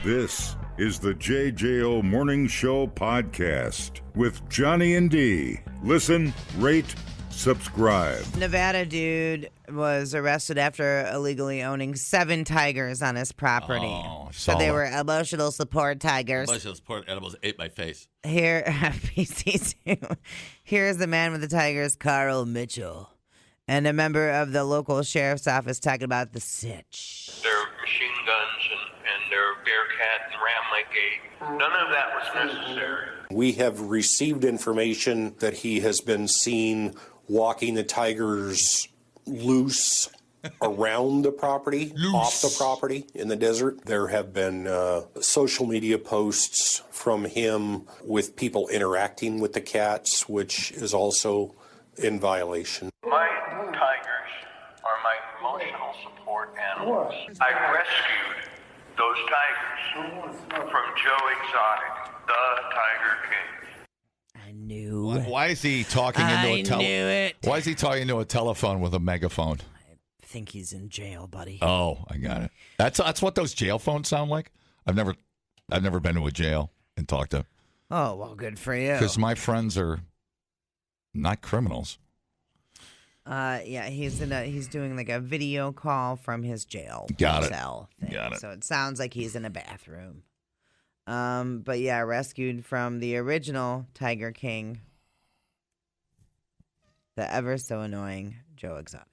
This is the JJO Morning Show podcast with Johnny and D. Listen, rate, subscribe. Nevada dude was arrested after illegally owning 7 tigers on his property. Oh, so they were emotional support tigers. Emotional support animals ate my face. Here, PC2. Here's the man with the tigers, Carl Mitchell, and a member of the local sheriff's office talking about the sitch. Their machine guns and their Bearcat and Ram Lake 8. None of that was necessary. We have received information that he has been seen walking the tigers loose around the property, off the property in the desert. There have been social media posts from him with people interacting with the cats, which is also in violation. My tigers are my emotional support animals. I rescued those tigers from Joe Exotic, the Tiger King. I knew. Why is he talking into I knew it. Why is he talking into a telephone with a megaphone? I think he's in jail, buddy. Oh, I got it. That's what those jail phones sound like. I've never been to a jail and talked to. Oh, well, good for you. Because my friends are not criminals. Yeah, he's doing like a video call from his jail cell thing. Got it. So it sounds like he's in a bathroom. But yeah, rescued from the original Tiger King, the ever so annoying Joe Exotic.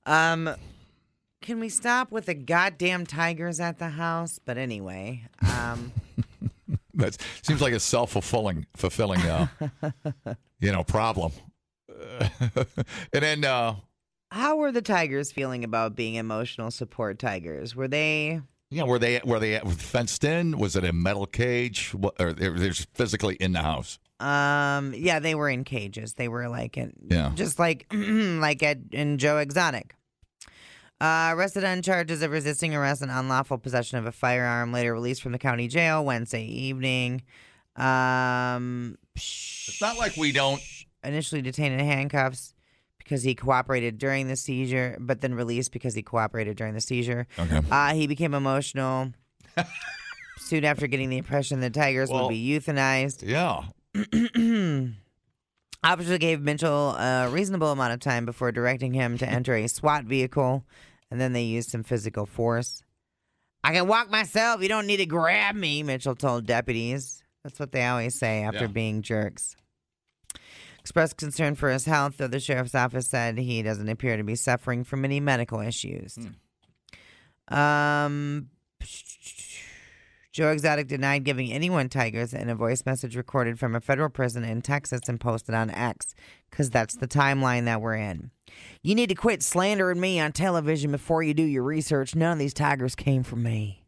Can we stop with the goddamn tigers at the house? But anyway, That seems like a self-fulfilling problem. And then how were the tigers feeling about being emotional support tigers? Were they? yeah, were they fenced in? Was it a metal cage? Or they're just physically in the house? Yeah, they were in cages. They were like just like in Joe Exotic. Arrested on charges of resisting arrest and unlawful possession of a firearm. Later released from the county jail Wednesday evening. It's not like we don't. Initially detained in handcuffs because he cooperated during the seizure, but then released because he cooperated during the seizure. Okay. He became emotional soon after getting the impression that tigers would be euthanized. Yeah. Officers gave Mitchell a reasonable amount of time before directing him to enter a SWAT vehicle, and then they used some physical force. I can walk myself. You don't need to grab me, Mitchell told deputies. That's what they always say after being jerks. Expressed concern for his health, though the sheriff's office said he doesn't appear to be suffering from any medical issues. Joe Exotic denied giving anyone tigers in a voice message recorded from a federal prison in Texas and posted on X, because that's the timeline that we're in. You need to quit slandering me on television before you do your research. None of these tigers came from me.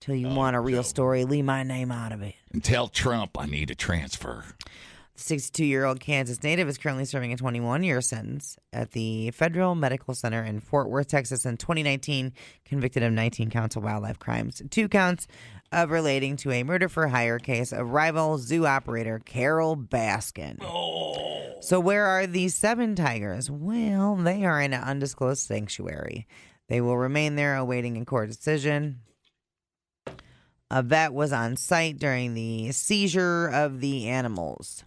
Till you want a real story, leave my name out of it. And tell Trump I need a transfer. The 62-year-old Kansas native is currently serving a 21-year sentence at the Federal Medical Center in Fort Worth, Texas, in 2019, convicted of 19 counts of wildlife crimes, 2 counts of relating to a murder-for-hire case of rival zoo operator Carol Baskin. Oh. So where are these 7 tigers? Well, they are in an undisclosed sanctuary. They will remain there awaiting a court decision. A vet was on site during the seizure of the animals.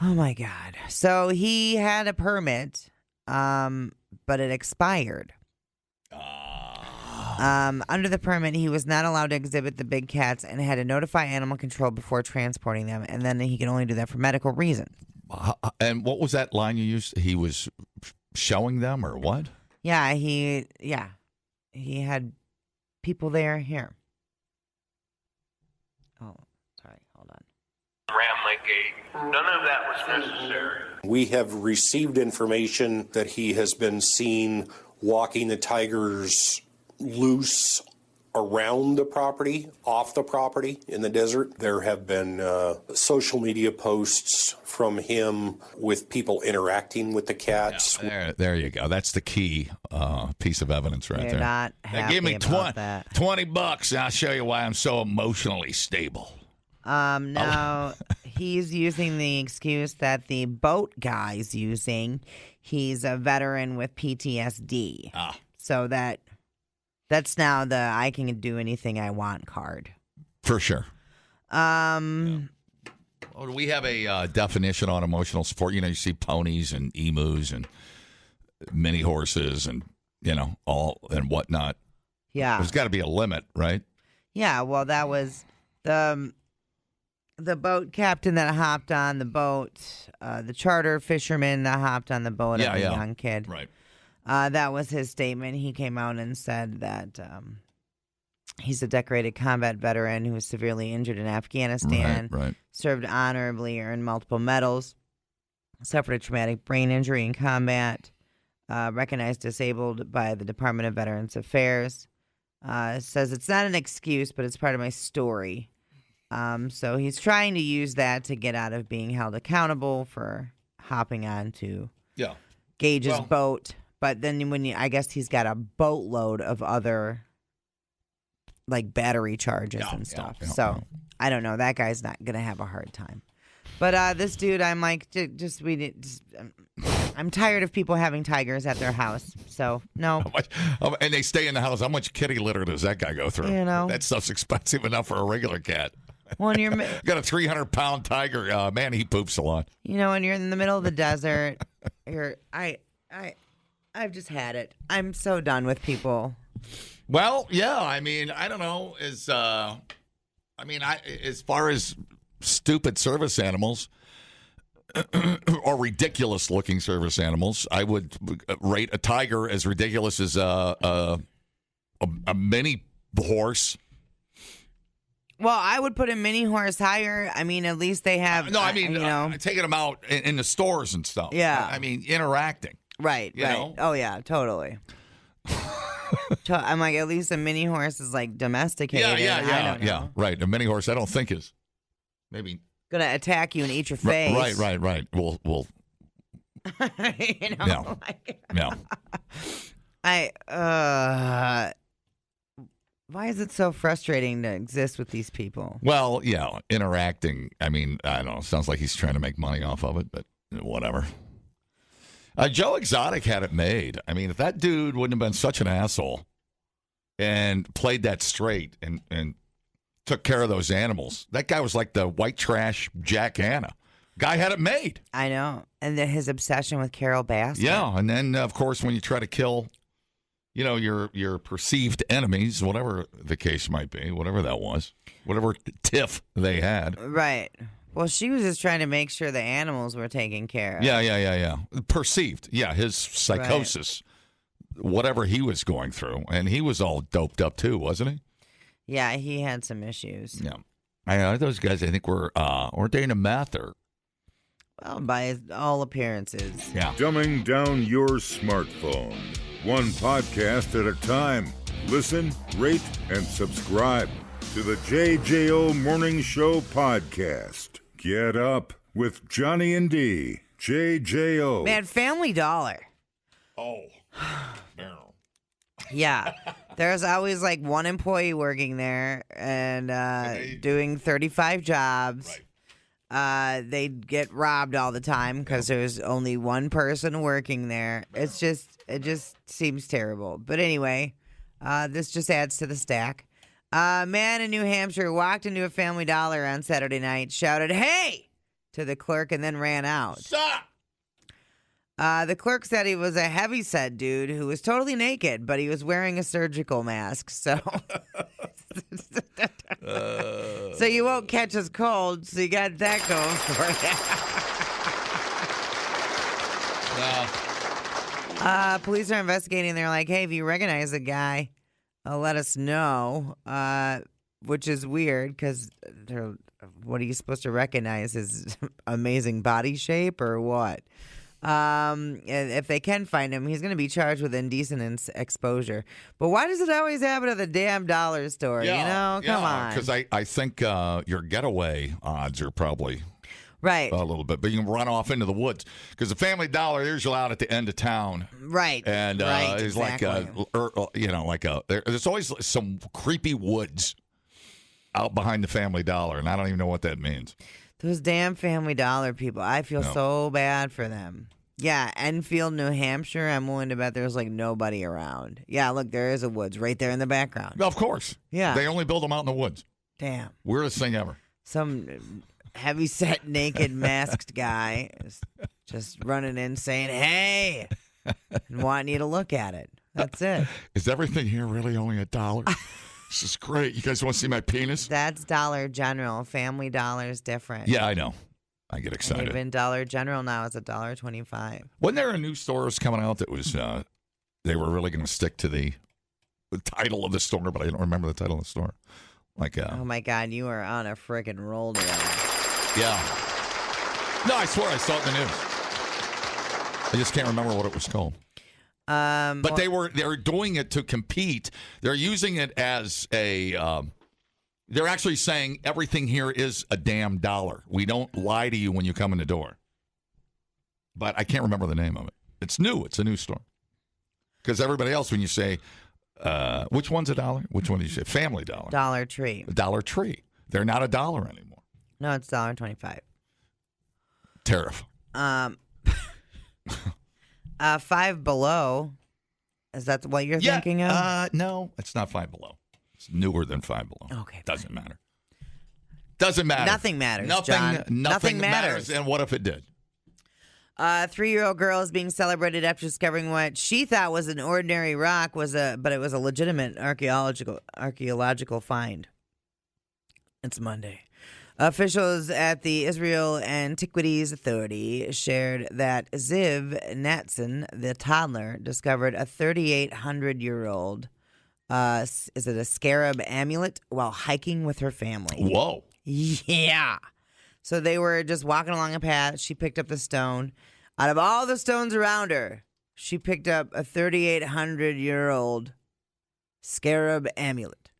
Oh, my God. So he had a permit, but it expired. Under the permit, he was not allowed to exhibit the big cats and had to notify animal control before transporting them, and then he could only do that for medical reasons. And what was that line you used? He was showing them or what? Yeah, he had people there. Here. Oh, sorry. Hold on. Ram Lake 8. None of that was necessary. We have received information that he has been seen walking the tigers loose around the property, off the property in the desert. There have been social media posts from him with people interacting with the cats. Yeah, there you go. That's the key piece of evidence right They're there. not happy give me about that. $20 and I'll show you why I'm so emotionally stable. Now he's using the excuse that the boat guy's using. He's a veteran with PTSD. So that That's now the I can do anything I want card. For sure. Um, Oh, we have a definition on emotional support. You see ponies and emus and mini horses and, all and whatnot. yeah. There's got to be a limit, right? Yeah, well, that was the boat captain that hopped on the boat, the charter fisherman that hopped on the boat as a young kid. Right. That was his statement. He came out and said that he's a decorated combat veteran who was severely injured in Afghanistan, Right. served honorably, earned multiple medals, suffered a traumatic brain injury in combat, recognized disabled by the Department of Veterans Affairs. Says it's not an excuse, but it's part of my story. So he's trying to use that to get out of being held accountable for hopping on to Gage's boat. But then I guess he's got a boatload of other like battery charges and stuff. So I don't know. That guy's not going to have a hard time. But this dude, I'm like, I'm tired of people having tigers at their house. So, no. And they stay in the house. How much kitty litter does that guy go through? That stuff's expensive enough for a regular cat. When you're got a 300-pound tiger. Man, he poops a lot. When you're in the middle of the desert, I've just had it. I'm so done with people. Well, yeah. I don't know. As far as stupid service animals or ridiculous-looking service animals, I would rate a tiger as ridiculous as a mini horse. Well, I would put a mini horse higher. At least they have. Taking them out in the stores and stuff. Yeah. Interacting. Right. You know? Oh yeah, totally. I'm like, at least a mini horse is like domesticated. Yeah. Right. A mini horse, I don't think is maybe gonna attack you and eat your face. Right. We'll. No. Why is it so frustrating to exist with these people? Well, yeah, interacting. I don't know. Sounds like he's trying to make money off of it, but whatever. Joe Exotic had it made. If that dude wouldn't have been such an asshole and played that straight and took care of those animals, that guy was like the white trash Jack Hanna. Guy had it made. I know. And then his obsession with Carol Baskin. Yeah, and then, of course, when you try to kill, your perceived enemies, whatever the case might be, whatever that was, whatever tiff they had. Right. Well, she was just trying to make sure the animals were taken care of. Yeah. Perceived. Yeah, his psychosis, whatever he was going through. And he was all doped up, too, wasn't he? Yeah, he had some issues. Yeah. Those guys, I think, were ordained a meth or... Well, by all appearances. Yeah. Dumbing down your smartphone. One podcast at a time. Listen, rate, and subscribe to the JJO Morning Show podcast. Get up with Johnny and D. JJO. Man, Family Dollar. Oh. No. Yeah. There's always like one employee working there and doing 35 jobs. Right. They get robbed all the time because there's only one person working there. It just seems terrible. But anyway, this just adds to the stack. A man in New Hampshire walked into a Family Dollar on Saturday night, shouted, "Hey!" to the clerk, and then ran out. Stop! The clerk said he was a heavyset dude who was totally naked, but he was wearing a surgical mask, so so you won't catch his cold, so you got that going for you. Police are investigating. They're like, "Hey, if you recognize the guy, let us know," which is weird because what are you supposed to recognize? His amazing body shape or what? If they can find him, he's going to be charged with indecent exposure. But why does it always happen at the damn dollar store? Come on. Because I think your getaway odds are probably right a little bit, but you can run off into the woods because the Family Dollar is out at the end of town, right? And it's exactly. there's always some creepy woods out behind the Family Dollar, and I don't even know what that means. Those damn Family Dollar people. I feel so bad for them. Yeah, Enfield, New Hampshire. I'm willing to bet there's like nobody around. Yeah, look, there is a woods right there in the background. Of course. Yeah. They only build them out in the woods. Damn. Weirdest thing ever. Some heavy-set, naked, masked guy is just running in saying, hey, and wanting you to look at it. That's it. Is everything here really only $1? This is great. You guys want to see my penis? That's Dollar General. Family Dollar is different. Yeah, I know. I get And excited. even Dollar General now is $1.25. Wasn't there a new stores coming out that was they were really going to stick to the title of the store, but I don't remember the title of the store. Like, Oh, my God. You are on a freaking roll today. yeah. No, I swear I saw it in the news. I just can't remember what it was called. But they were doing it to compete. They're using it as a. They're actually saying everything here is a damn dollar. We don't lie to you when you come in the door. But I can't remember the name of it. It's new. It's a new store. Because everybody else, when you say, which one's $1? Which one did you say? Family Dollar. Dollar Tree. Dollar Tree. They're not $1 anymore. No, it's $1.25. Tariff. Five Below. Is that what you're thinking of? No, it's not Five Below. It's newer than Five Below. Okay. Doesn't matter. Doesn't matter. Nothing matters, John. Nothing matters. And what if it did? A 3-year-old girl is being celebrated after discovering what she thought was an ordinary rock, but it was a legitimate archaeological find. It's Monday. Officials at the Israel Antiquities Authority shared that Ziv Natson, the toddler, discovered a 3,800-year-old, is it a scarab amulet, while hiking with her family. Whoa. Yeah. So they were just walking along a path. She picked up the stone. Out of all the stones around her, she picked up a 3,800-year-old scarab amulet.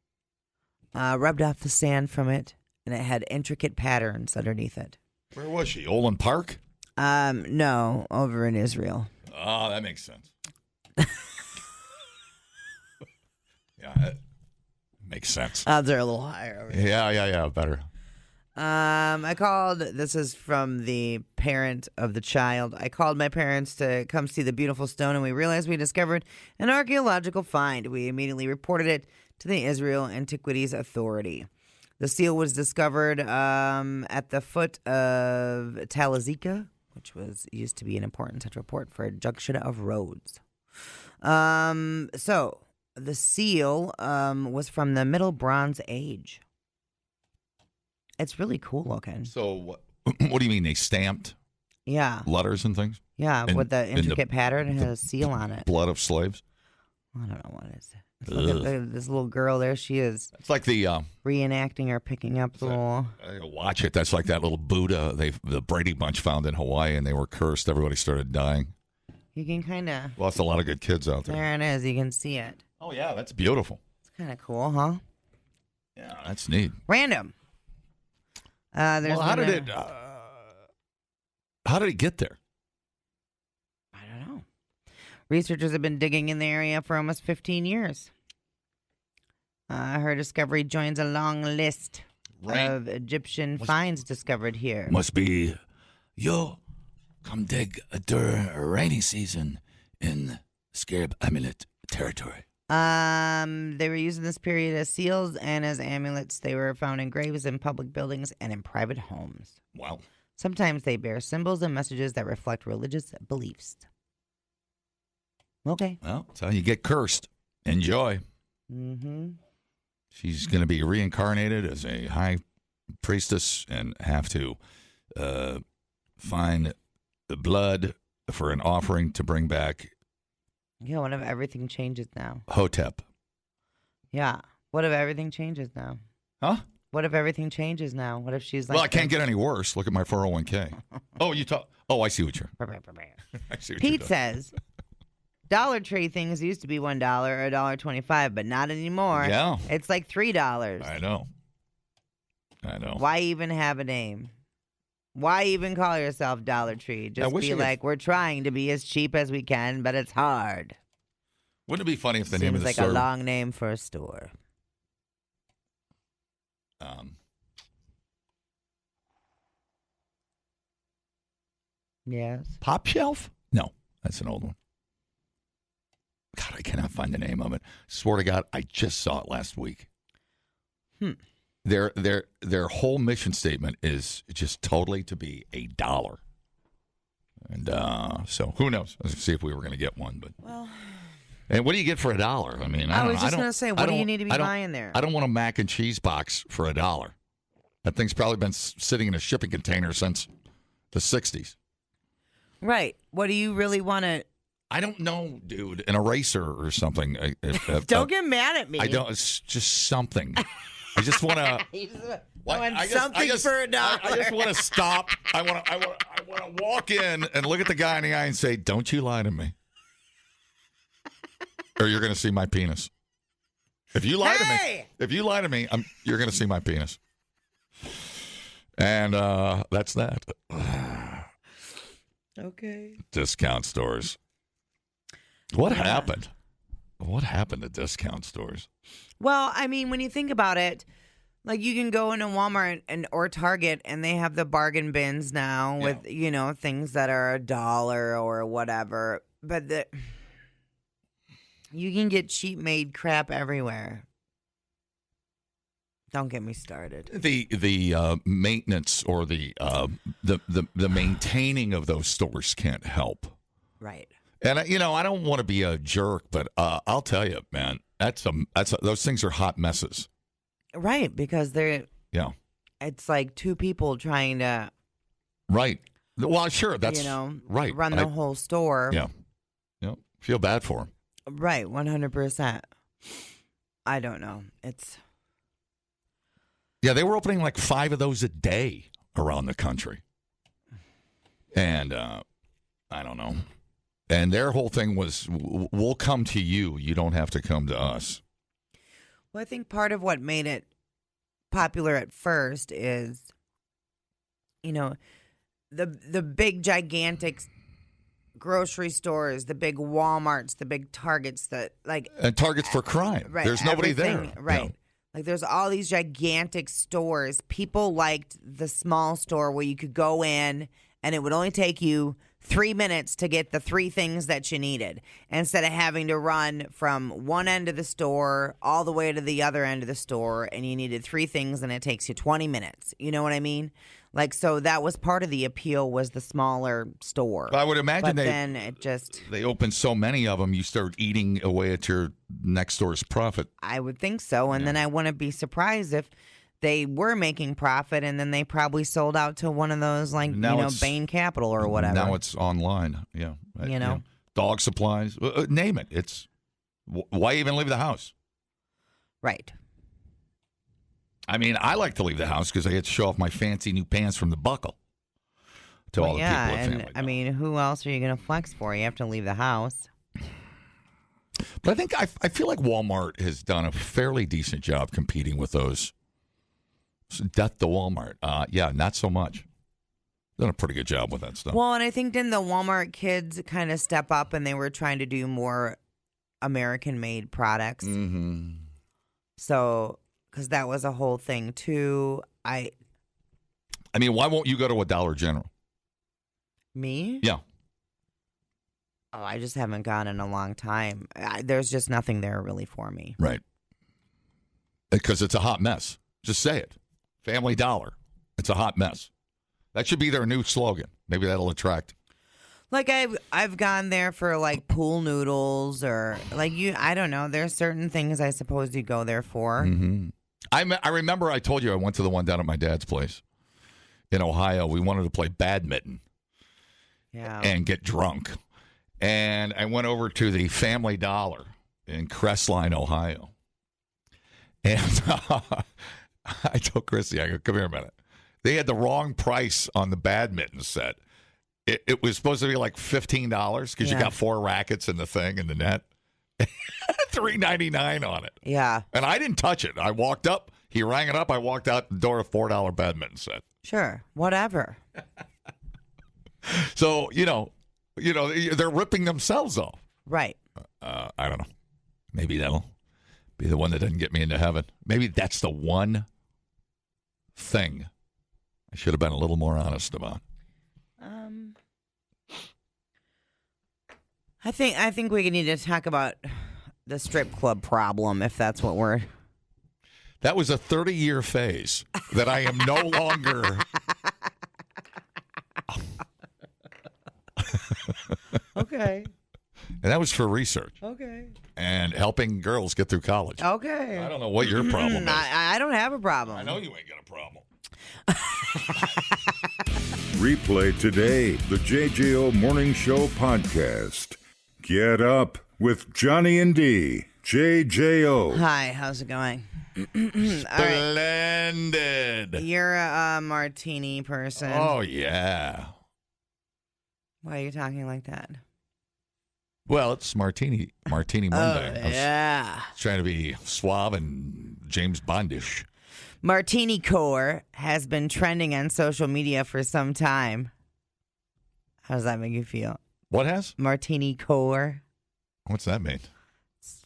Rubbed off the sand from it, and it had intricate patterns underneath it. Where was she? Olin Park? No, over in Israel. Oh, that makes sense. Yeah, that makes sense. Odds are a little higher over here. Yeah, better. I called, this is from the parent of the child. I called my parents to come see the beautiful stone, and we realized we discovered an archaeological find. We immediately reported it to the Israel Antiquities Authority. The seal was discovered at the foot of Talazika, which used to be an important central port for a junction of roads. So the seal was from the Middle Bronze Age. It's really cool looking. So what do you mean? They stamped Yeah. letters and things? Yeah, And- with the and the- intricate pattern. It has a seal on it. Blood of slaves? I don't know what it is. Look at this little girl there. She is It's like the... reenacting or picking up the little... watch it. That's like that little Buddha the Brady Bunch found in Hawaii, and they were cursed. Everybody started dying. You can kind of... Lost a lot of good kids out there. There it is. You can see it. Oh, yeah, that's beautiful. It's kind of cool, huh? Yeah, that's neat. Random. There's Well, how been did it get there? I don't know. Researchers have been digging in the area for almost 15 years. Her discovery joins a long list of Egyptian finds discovered here. Must be, come dig during rainy season in Scarab Amulet territory. They were using this period as seals and as amulets. They were found in graves, in public buildings, and in private homes. Wow. Sometimes they bear symbols and messages that reflect religious beliefs. Okay. Well, that's how you get cursed. Enjoy. Mm-hmm. She's going to be reincarnated as a high priestess and have to find the blood for an offering to bring back Yeah, what if everything changes now? Hotep. Yeah. What if everything changes now? Huh? What if everything changes now? What if she's like... Well, I can't get any worse. Look at my 401k. I see what you're... I see what Pete you're doing. says, Dollar Tree things used to be $1 or $1.25, but not anymore. Yeah. It's like $3. I know. Why even have a name? Why even call yourself Dollar Tree? Just wish be you could- like, we're trying to be as cheap as we can, but it's hard. Wouldn't it be funny if the name of Seems the like store... a long name for a store. Yes. Pop Shelf? That's an old one. God, I cannot find the name of it. Swear to God, I just saw it last week. Their whole mission statement is just totally to be $1. And so who knows? Let's see if we were going to get one. But and what do you get for $1? I mean, I was just going to say, what do you need to be buying there? I don't want a mac and cheese box for $1. That thing's probably been sitting in a shipping container since the 60s. Right. What do you really want to? I don't know, dude. An eraser or something. Don't get mad at me. I don't. It's just something. I just want to. Something for $1. I just want to stop. I want to walk in and look at the guy in the eye and say, "Don't you lie to me, or you're going to see my penis." If you lie to me, you're going to see my penis. And that's that. Okay. Discount stores. What happened? What happened to discount stores? Well, I mean, when you think about it, like you can go into Walmart or Target and they have the bargain bins now with, things that are $1 or whatever. But you can get cheap made crap everywhere. Don't get me started. The maintenance or the maintaining of those stores can't help. Right. And I don't want to be a jerk, but I'll tell you, man, those things are hot messes. Right, because it's like two people trying to. Right. Well, sure, that's right. Run the whole store. Yeah. Feel bad for them. Right, 100%. I don't know. Yeah, they were opening like 5 of those a day around the country. And I don't know. And their whole thing was, we'll come to you. You don't have to come to us. Well, I think part of what made it popular at first is, the big, gigantic grocery stores, the big Walmarts, the big Targets and Targets for crime. Right, there's nobody there. Right. Yeah. Like there's all these gigantic stores. People liked the small store where you could go in and it would only take you 3 minutes to get the 3 things that you needed instead of having to run from one end of the store all the way to the other end of the store and you needed 3 things and it takes you 20 minutes. You know what I mean? Like, so that was part of the appeal was the smaller store. I would imagine they open so many of them, you start eating away at your next door's profit. I would think so. And then I wouldn't be surprised if they were making profit and then they probably sold out to one of those Bain Capital or whatever. Now it's online. Yeah. Dog supplies, name it. It's why even leave the house? Right. I mean, I like to leave the house because I get to show off my fancy new pants from the buckle to all the people at Family Dollar. I mean, who else are you going to flex for? You have to leave the house. But I feel like Walmart has done a fairly decent job competing with those. Death to Walmart. Not so much. Done a pretty good job with that stuff. Well, and I think then the Walmart kids kind of step up and they were trying to do more American-made products. Mm-hmm. So, because that was a whole thing too. I mean, why won't you go to a Dollar General? Me? Yeah. Oh, I just haven't gone in a long time. There's just nothing there really for me. Right. Because it's a hot mess. Just say it. Family Dollar. It's a hot mess. That should be their new slogan. Maybe that'll attract. Like I've gone there for like pool noodles or I don't know. There's certain things I suppose you go there for. Mm-hmm. I remember I told you I went to the one down at my dad's place in Ohio. We wanted to play badminton and get drunk. And I went over to the Family Dollar in Crestline, Ohio. And I told Christy, I go, come here a minute. They had the wrong price on the badminton set. It was supposed to be like $15 because you got 4 rackets in the thing and the net. $3.99 on it. Yeah. And I didn't touch it. I walked up. He rang it up. I walked out the door, a $4 badminton set. Sure. Whatever. So, they're ripping themselves off. Right. I don't know. Maybe that'll be the one that doesn't get me into heaven. Maybe that's the one thing I should have been a little more honest about. I think we need to talk about the strip club problem, if that's what we're... That was a 30-year phase that I am no longer... Okay. And that was for research. Okay. And helping girls get through college. Okay. I don't know what your problem is. I don't have a problem. I know you ain't got a problem. Replay today the JJO Morning Show podcast. Get up with Johnny and D. JJO. Hi, how's it going? All right. Splendid. You're a martini person. Oh, yeah. Why are you talking like that? Well, it's Martini Monday. I was Yeah. trying to be suave and James Bondish. Martini Core has been trending on social media for some time. How does that make you feel? What has? Martini Core. What's that mean? It's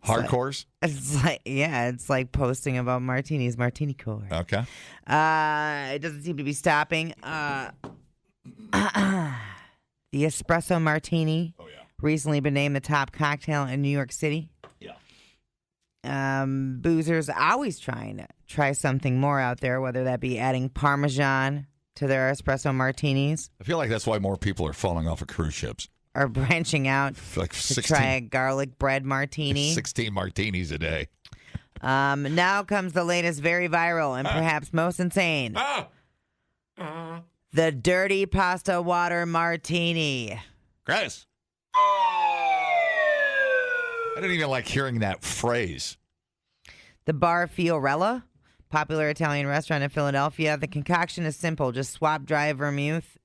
Hardcores? It's like posting about martinis, Martini Core. Okay. It doesn't seem to be stopping. The espresso martini recently been named the top cocktail in New York City. Yeah. Boozers always trying to try something more out there, whether that be adding Parmesan to their espresso martinis I feel like that's why more people are falling off of cruise ships. or branching out Like to 16, try a garlic bread martini. 16 martinis a day. Now comes the latest very viral and perhaps most insane. The dirty pasta water martini. Chris. I didn't even like hearing that phrase. The Bar Fiorella, popular Italian restaurant in Philadelphia. The concoction is simple. Just swap dry vermouth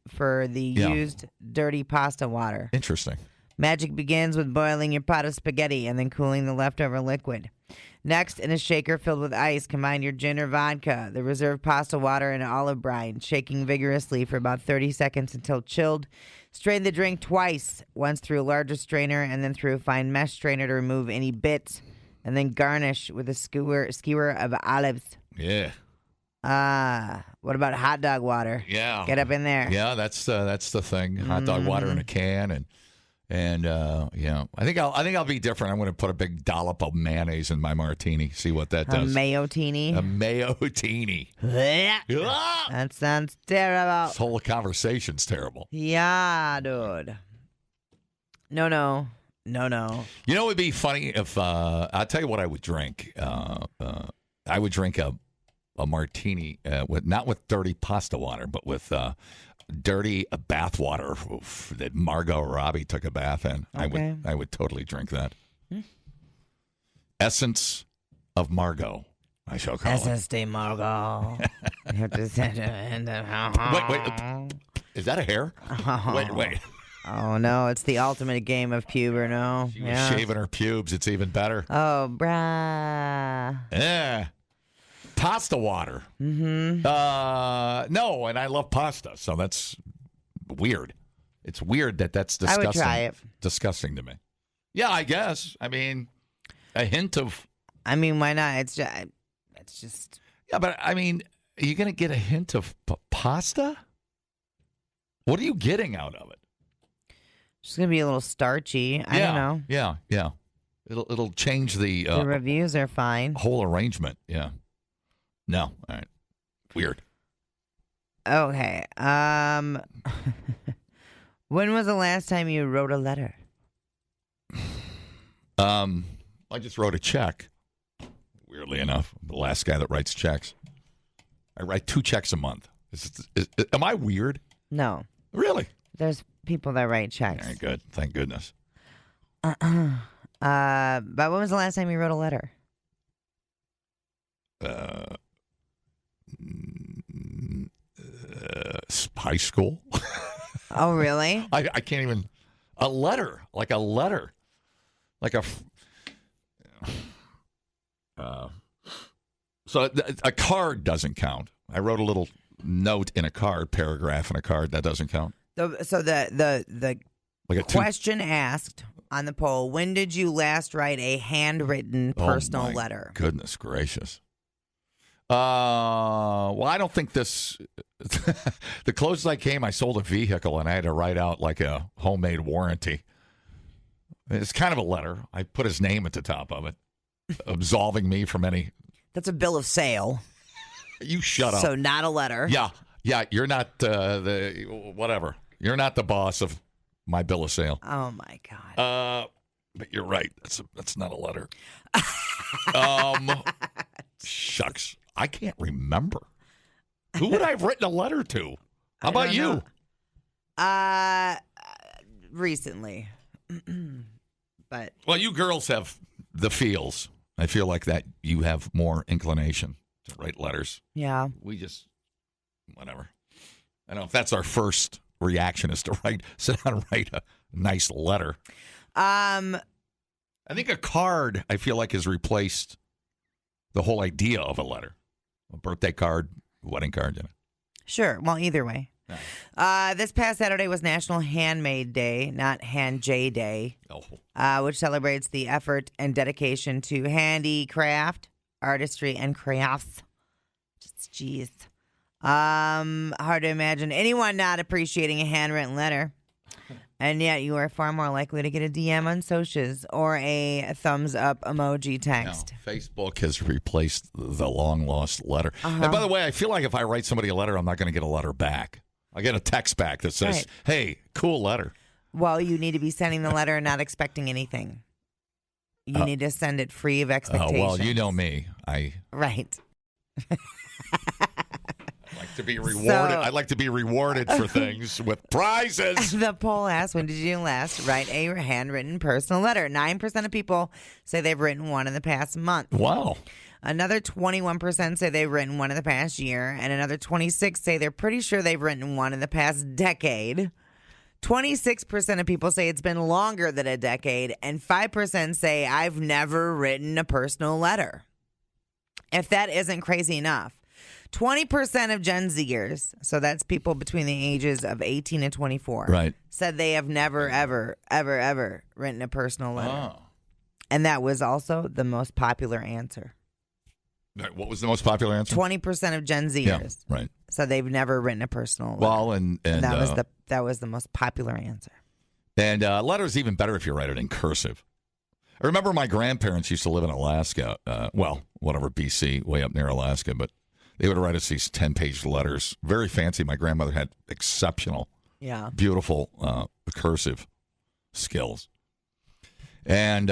for the used dirty pasta water. Interesting. Magic begins with boiling your pot of spaghetti and then cooling the leftover liquid. Next, in a shaker filled with ice, combine your gin or vodka, the reserved pasta water, and olive brine, shaking vigorously for about 30 seconds until chilled. Strain the drink twice, once through a larger strainer and then through a fine mesh strainer to remove any bits, and then garnish with a skewer of olives. Yeah. What about hot dog water? Yeah. Get up in there. Yeah, that's the thing. Hot dog water in a can and yeah. I think I'll be different. I'm going to put a big dollop of mayonnaise in my martini. See what that does. A mayo-tini. A mayo-tini. That sounds terrible. This whole conversation's terrible. Yeah, dude. No. You know, it would be funny if I'll tell you what I would drink. I would drink a martini with not with dirty pasta water, but with dirty bath water that Margot Robbie took a bath in. Okay. I would totally drink that. Essence of Margot, I shall call it. Essence de Margot. Wait, is that a hair? Wait. Oh, no, it's the ultimate game of puber, no. She was shaving her pubes. It's even better. Oh, brah. Yeah. Pasta water. Mm-hmm. No, and I love pasta, so that's weird. It's weird that's disgusting. I would try it. Disgusting to me. Yeah, I guess. I mean, a hint of... I mean, why not? It's just... Yeah, but I mean, are you going to get a hint of pasta? What are you getting out of it? It's going to be a little starchy. I don't know. Yeah. It'll change the reviews are fine. Whole arrangement. Yeah. No. All right. Weird. Okay. When was the last time you wrote a letter? I just wrote a check. Weirdly enough, I'm the last guy that writes checks. I write 2 checks a month. Am I weird? No. Really? There's people that write checks. Very good. Thank goodness. But when was the last time you wrote a letter? High school. Oh, really? I can't even. A letter. Like a so a card doesn't count. I wrote a little note in a card, paragraph in a card. That doesn't count. So the Like question asked on the poll: when did you last write a handwritten personal letter? Goodness gracious! Well, I don't think this. The closest I came, I sold a vehicle, and I had to write out like a homemade warranty. It's kind of a letter. I put his name at the top of it, absolving me from any. That's a bill of sale. You shut up. So not a letter. Yeah. You're not the whatever. You're not the boss of my bill of sale. Oh my God. But you're right. That's not a letter. Shucks. I can't remember. Who would I have written a letter to? How about you? Recently. But well, you girls have the feels. I feel like that you have more inclination to write letters. yeah. We just whatever. I don't know if that's our first reaction is to sit down and write a nice letter. I think a card, I feel like, has replaced the whole idea of a letter. A birthday card, wedding card, Sure. Well, either way. This past Saturday was National Handmade Day, not Hand J Day, which celebrates the effort and dedication to handicraft, artistry, and crafts. Just jeez. Hard to imagine anyone not appreciating a handwritten letter. And yet you are far more likely to get a DM on socials or a thumbs up emoji text. No, Facebook has replaced the long-lost letter. And by the way, I feel like if I write somebody a letter, I'm not going to get a letter back. I get a text back that says, right. Hey, cool letter. Well, you need to be sending the letter and not expecting anything. You need to send it free of expectations. Well, you know me. Right. To be rewarded. I'd like to be rewarded for things with prizes. The poll asked, when did you last write a handwritten personal letter? 9% of people say they've written one in the past month. Wow. Another 21% say they've written one in the past year, and another 26% say they're pretty sure they've written one in the past decade. 26% of people say it's been longer than a decade, and 5% say I've never written a personal letter. If that isn't crazy enough, 20% of Gen Zers, so that's people between the ages of 18 and 24, right, said they have never, ever, ever, ever written a personal letter. Oh. And that was also the most popular answer. What was the most popular answer? 20% of Gen Zers, right, so they've never written a personal letter. Well, and that was the most popular answer. And letter's even better if you write it in cursive. I remember my grandparents used to live in Alaska, BC, way up near Alaska, but they would write us these 10-page letters. Very fancy. My grandmother had exceptional, beautiful cursive skills. And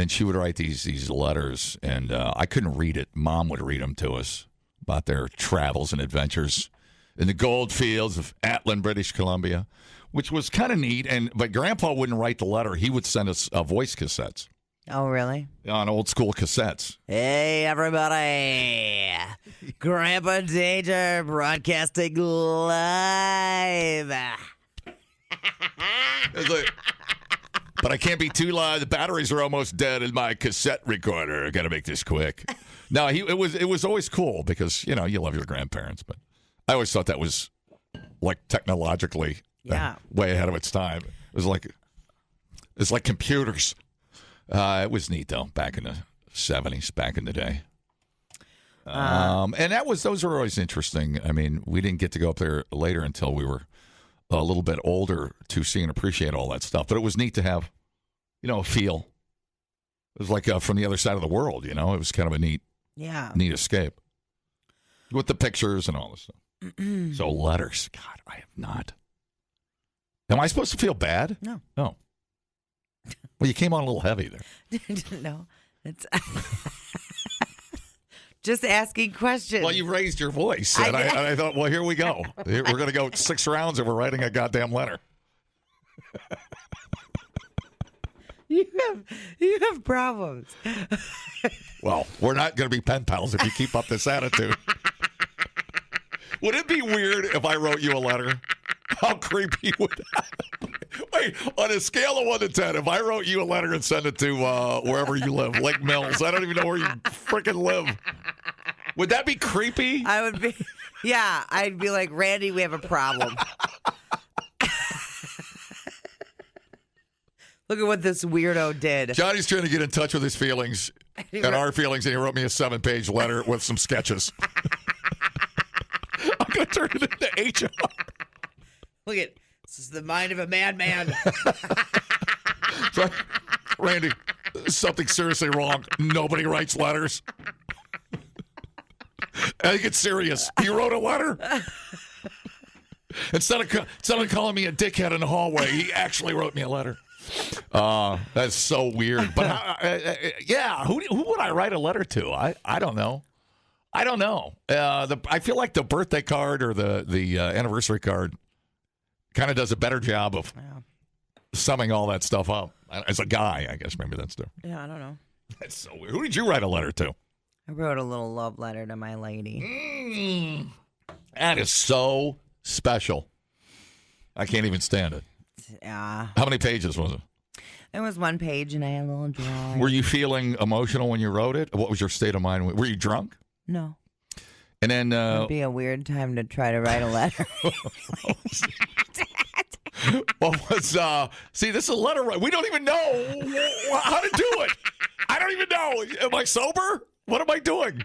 she would write these letters, and I couldn't read it. Mom would read them to us about their travels and adventures in the gold fields of Atlin, British Columbia, which was kind of neat. But Grandpa wouldn't write the letter. He would send us voice cassettes. Oh, really? On old school cassettes. Hey, everybody. Grandpa Danger broadcasting live. But I can't be too loud. The batteries are almost dead in my cassette recorder. I got to make this quick. No, it was always cool because, you love your grandparents. But I always thought that was like technologically way ahead of its time. It's like computers. It was neat, though, back in the 70s, back in the day. And those were always interesting. I mean, we didn't get to go up there later until we were a little bit older to see and appreciate all that stuff. But it was neat to have, a feel. It was like from the other side of the world, It was kind of a neat escape. With the pictures and all this stuff. So letters. God, I have not. Am I supposed to feel bad? No. No. Well, you came on a little heavy there. No. It's just asking questions. Well, you raised your voice, and I thought, well, here we go. We're going to go 6 rounds, and we're writing a goddamn letter. You have problems. Well, we're not going to be pen pals if you keep up this attitude. Would it be weird if I wrote you a letter? How creepy would that be? Wait, on a scale of 1 to 10, if I wrote you a letter and sent it to wherever you live, Lake Mills, I don't even know where you freaking live. Would that be creepy? I would be. Yeah, I'd be like, Randy, we have a problem. Look at what this weirdo did. Johnny's trying to get in touch with his feelings. and our feelings, and he wrote me a 7-page letter with some sketches. I'm going to turn it into HR. Look at this is the mind of a madman. So, Randy, something seriously wrong. Nobody writes letters. I think it's serious. You wrote a letter? Instead of calling me a dickhead in the hallway, he actually wrote me a letter. That's so weird. But yeah, who would I write a letter to? I don't know. I don't know. I feel like the birthday card or the anniversary card kind of does a better job of summing all that stuff up. As a guy, I guess maybe that's different. Yeah, I don't know. That's so weird. Who did you write a letter to? I wrote a little love letter to my lady. That is so special. I can't even stand it. Yeah. How many pages was it? It was 1 page, and I had a little drawing. Were you feeling emotional when you wrote it? What was your state of mind? Were you drunk? No. And then It'd be a weird time to try to write a letter. what was see, this is a letter. We don't even know how to do it. I don't even know. Am I sober? What am I doing?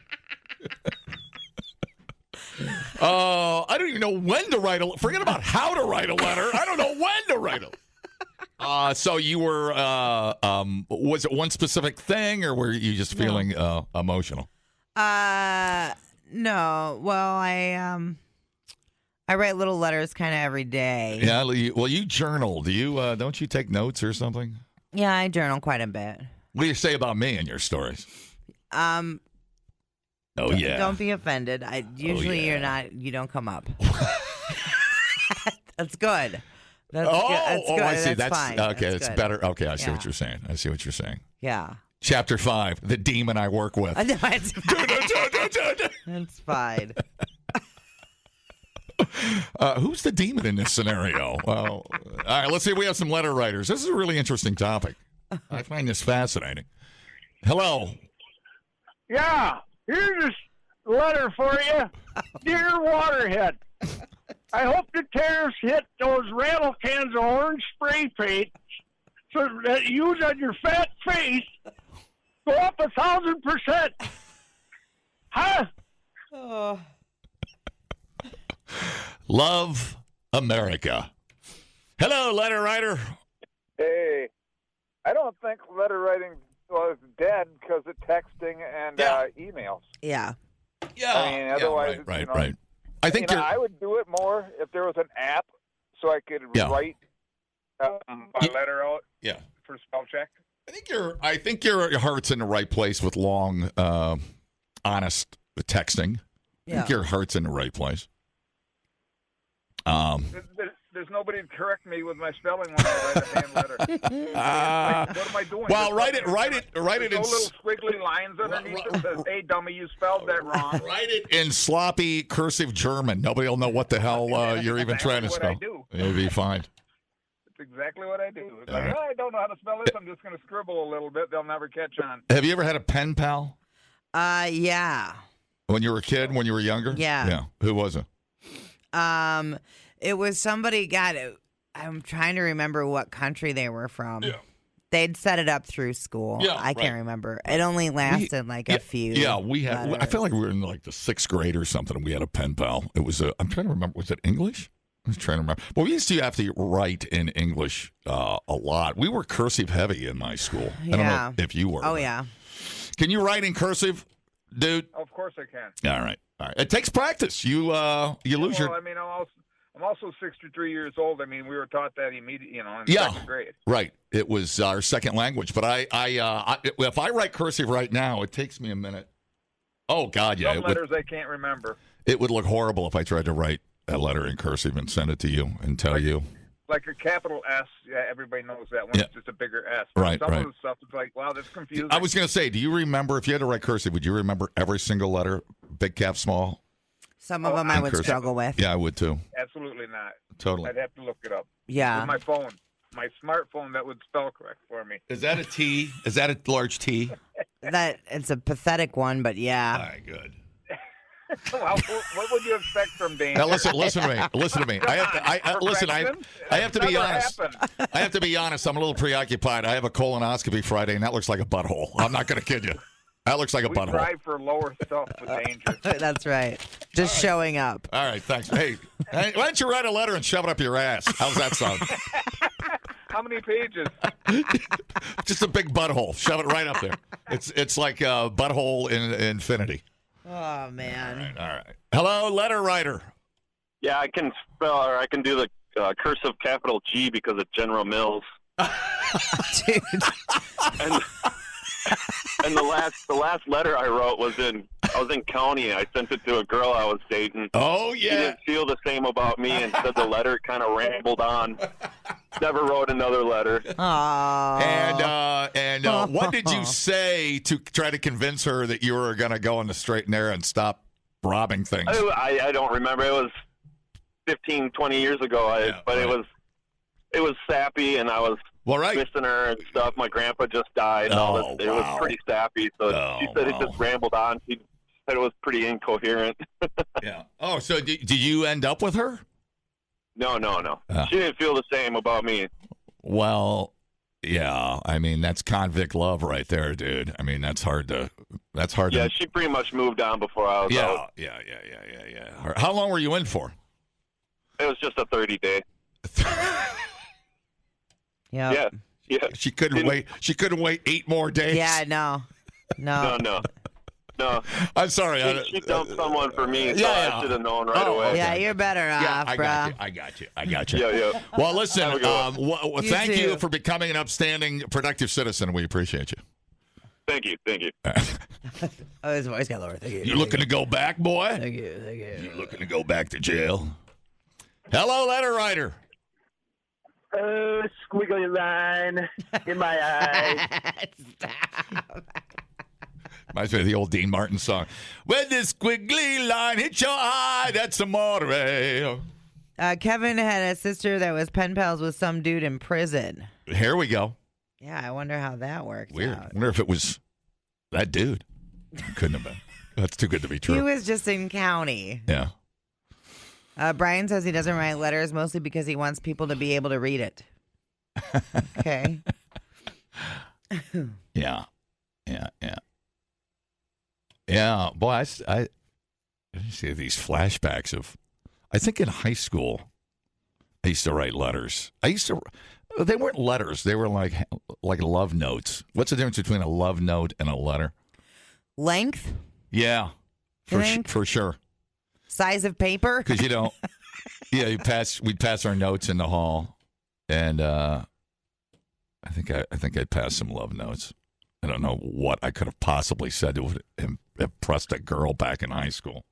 I don't even know when to write a. Forget about how to write a letter. I don't know when to write it. So you were. Was it one specific thing, or were you just feeling emotional? No. Well, I write little letters kind of every day. Yeah. Well, you journal. Do you? Don't you take notes or something? Yeah, I journal quite a bit. What do you say about me in your stories? Oh yeah. Don't be offended. Usually you don't come up. That's good. That's good. That's good. I see. That's fine. Okay. That's It's good. better. Okay, I see what you're saying. Yeah. Chapter 5: The demon I work with. That's fine. Who's the demon in this scenario? Well, all right. Let's see if we have some letter writers. This is a really interesting topic. I find this fascinating. Hello. Yeah, here's a letter for you. Dear Waterhead, I hope the tariffs hit those rattle cans of orange spray paint so that you use on your fat face go up 1,000%. Huh? Oh. Love America. Hello, letter writer. Hey, I don't think letter writing was dead because of texting and emails. Yeah. Yeah. I mean, otherwise, right. I think I would do it more if there was an app so I could write my letter out for spell check. I think your heart's in the right place with long, honest texting. I think your heart's in the right place. There's nobody to correct me with my spelling when I write a hand letter. What am I doing? Well, write it. There's no little squiggly lines underneath that says, "Hey, dummy, you spelled that wrong." Write it in sloppy cursive German. Nobody will know what the hell you're even trying to spell. I do. It'll be fine. That's exactly what I do. It's like, I don't know how to spell this. I'm just going to scribble a little bit. They'll never catch on. Have you ever had a pen pal? Yeah. When you were a kid, when you were younger? Yeah. Yeah. Who was it? It was somebody I'm trying to remember what country they were from. Yeah. They'd set it up through school. Yeah, I can't remember. It only lasted a few. Yeah, we had. letters. I feel like we were in like the 6th grade or something. And we had a pen pal. It was. I'm trying to remember. Was it English? I was trying to remember. Well, we used to have to write in English a lot. We were cursive heavy in my school. I don't know if you were. Oh but. yeah. Can you write in cursive, dude? Of course I can. All right. It takes practice. You lose your. I mean, I'm also 63 years old. I mean, we were taught that immediately, in 2nd grade. Right. It was our second language. But if I write cursive right now, it takes me a minute. Oh God, yeah. Some letters I can't remember. It would look horrible if I tried to write a letter in cursive and send it to you and tell you. Like a capital S, everybody knows that one. It's just a bigger S. Right, Some of the stuff is like, wow, that's confusing. I was going to say, do you remember, if you had to write cursive, would you remember every single letter, big, cap, small? Some of them I would struggle with. Yeah, I would too. Absolutely not. Totally. I'd have to look it up. Yeah. With my phone. My smartphone that would spell correct for me. Is that a T? Is that a large T? That it's a pathetic one, but yeah. All right, good. Well, what would you expect from Dan? Now listen to me. Listen to me. I have to be honest. I have to be honest. I'm a little preoccupied. I have a colonoscopy Friday, and that looks like a butthole. I'm not going to kid you. That looks like a we butthole. drive for lower stuff with danger. That's right. Just showing up. All right, thanks. Hey, why don't you write a letter and shove it up your ass? How's that sound? How many pages? Just a big butthole. Shove it right up there. It's like a butthole in infinity. Oh, man. All right. Hello, letter writer. Yeah, I can spell, or I can do the cursive capital G because of General Mills. Dude. And the last letter I wrote was I was in county. I sent it to a girl I was dating. Oh, She yeah. didn't feel the same about me and said the letter kind of rambled on. Never wrote another letter. Aww. And what did you say to try to convince her that you were going to go on the straight and narrow and stop robbing things? I don't remember. It was 15, 20 years ago. But right. It was sappy, and I was missing her and stuff. My grandpa just died. It was pretty sappy, so she said it just rambled on. She said it was pretty incoherent. Yeah. Oh, so did you end up with her? No. She didn't feel the same about me. Well, yeah. I mean, that's convict love right there, dude. I mean, that's hard to. Yeah, she pretty much moved on before I was out. Yeah. How long were you in for? It was just a 30-day. Yep. Yeah. She couldn't wait. She couldn't wait 8 more days. Yeah, no. I'm sorry. She dumped someone for me, so I should have known right away. Yeah, you're better off, bro. I got you. Yeah. Well, listen, thank you for becoming an upstanding, productive citizen. We appreciate you. Thank you. Oh, his voice got lower. Thank you. You looking to go back, boy? Thank you. You looking to go back to jail? Hello, letter writer. Oh, squiggly line in my eye. Stop. Reminds me of the old Dean Martin song. When this squiggly line hits your eye, that's amore. Kevin had a sister that was pen pals with some dude in prison. Here we go. Yeah, I wonder how that worked Weird. out. I wonder if it was that dude. Couldn't have been. That's too good to be true. He was just in county. Yeah. Brian says he doesn't write letters mostly because he wants people to be able to read it. Okay. Yeah. Boy, I see these flashbacks of. I think in high school, I used to write letters. They weren't letters. They were like love notes. What's the difference between a love note and a letter? Length? Yeah, for sure. Size of paper? Because we'd pass our notes in the hall, and I think I passed some love notes. I don't know what I could have possibly said to have impressed a girl back in high school.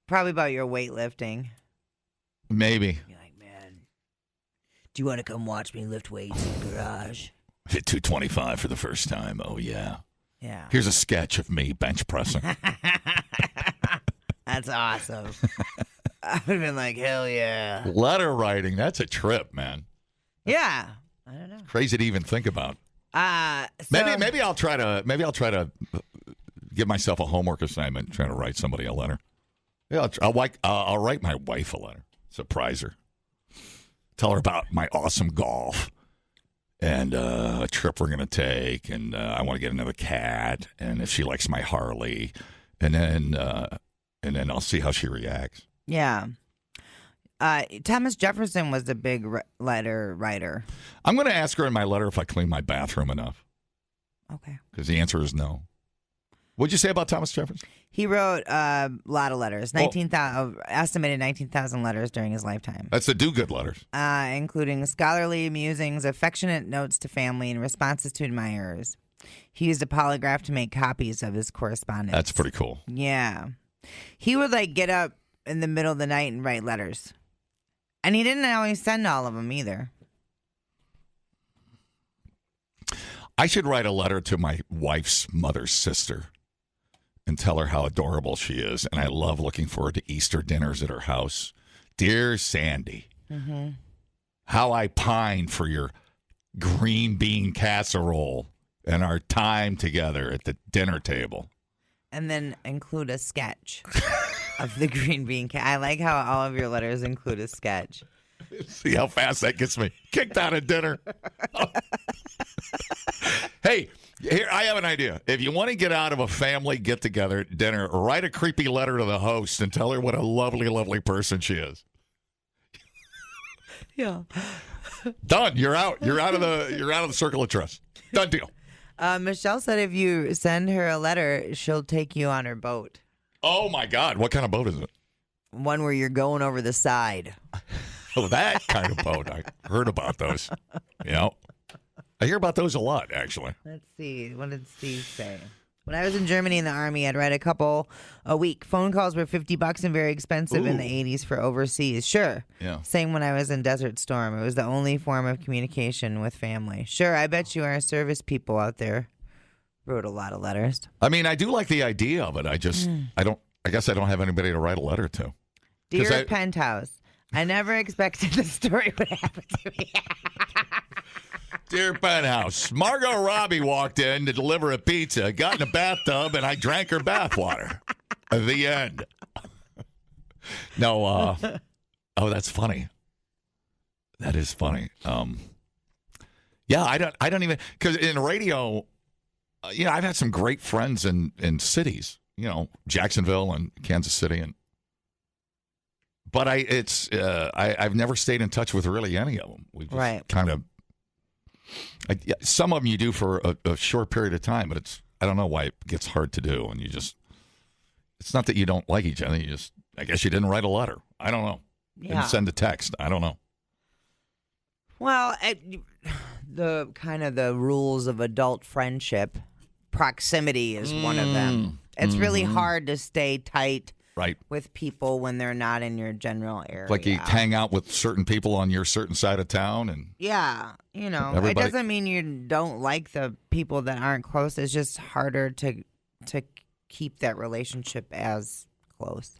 Probably about your weightlifting. Maybe. You're like, man, do you want to come watch me lift weights in the garage? Hit 225 for the first time. Oh, yeah. Yeah. Here's a sketch of me bench pressing. That's awesome. I would have been like, hell yeah. Letter writing, that's a trip, man. Yeah. I don't know. Crazy to even think about. Maybe I'll try to give myself a homework assignment, trying to write somebody a letter. Yeah, I'll write my wife a letter. Surprise her. Tell her about my awesome golf and a trip we're going to take, and I want to get another cat, and if she likes my Harley, and then I'll see how she reacts. Yeah. Thomas Jefferson was a big letter writer. I'm going to ask her in my letter if I clean my bathroom enough. Okay. Because the answer is no. What'd you say about Thomas Jefferson? He wrote a lot of letters, estimated 19,000 letters during his lifetime. That's the do-good letters. Including scholarly musings, affectionate notes to family, and responses to admirers. He used a polygraph to make copies of his correspondence. That's pretty cool. Yeah. He would get up in the middle of the night and write letters. And he didn't always send all of them either. I should write a letter to my wife's mother's sister and tell her how adorable she is. And I love looking forward to Easter dinners at her house. Dear Sandy, how I pine for your green bean casserole and our time together at the dinner table. And then include a sketch of the green bean I like how all of your letters include a sketch. See how fast that gets me kicked out of dinner. Hey, Here, I have an idea. If you want to get out of a family get-together dinner, write a creepy letter to the host and tell her what a lovely, lovely person she is. Yeah. Done. You're out. You're out of the circle of trust. Done deal. Michelle said if you send her a letter, she'll take you on her boat. Oh, my God. What kind of boat is it? One where you're going over the side. Oh, that kind of boat. I heard about those. Yeah. I hear about those a lot, actually. Let's see. What did Steve say? When I was in Germany in the Army, I'd write a couple a week. Phone calls were $50 and very expensive in the 80s for overseas. Sure. Yeah. Same when I was in Desert Storm. It was the only form of communication with family. Sure, I bet you our service people out there wrote a lot of letters. I mean, I do like the idea of it. I guess I don't have anybody to write a letter to. Dear Penthouse, I never expected this story would happen to me. Dear Penthouse, Margot Robbie walked in to deliver a pizza, got in a bathtub, and I drank her bathwater. The end. No, oh, that's funny. That is funny. Yeah, I don't even, because in radio, I've had some great friends in cities, Jacksonville and Kansas City, but I've never stayed in touch with really any of them. We just kind of. Some of them you do for a short period of time, but I don't know why it gets hard to do. And it's not that you don't like each other. I guess you didn't write a letter. I don't know. Yeah. Didn't send a text. I don't know. Well, the kind of the rules of adult friendship, proximity is one of them. It's really hard to stay tight. Right. With people when they're not in your general area. Like you hang out with certain people on your certain side of town. And yeah, it doesn't mean you don't like the people that aren't close. It's just harder to keep that relationship as close.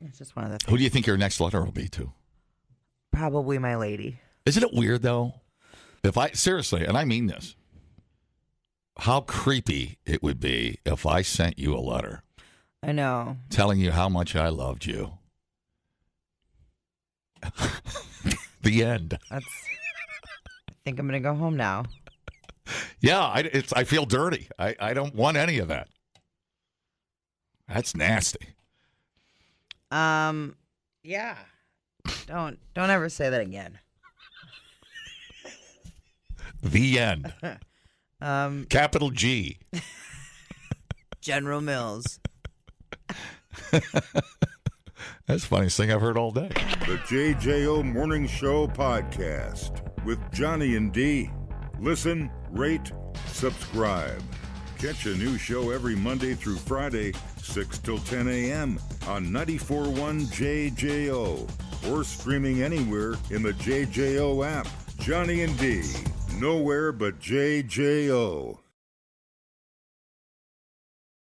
It's just one of the things. Who do you think your next letter will be to? Probably my lady. Isn't it weird, though? Seriously, and I mean this, how creepy it would be if I sent you a letter. I know. Telling you how much I loved you. The end. I think I'm going to go home now. Yeah, I feel dirty. I don't want any of that. That's nasty. Yeah. Don't ever say that again. The end. Capital G. General Mills. That's the funniest thing I've heard all day. The JJO Morning Show podcast with Johnny and D. Listen, rate, subscribe. Catch a new show every Monday through Friday, 6 till 10 a.m. on 94.1 JJO or streaming anywhere in the JJO app. Johnny and D. Nowhere but JJO.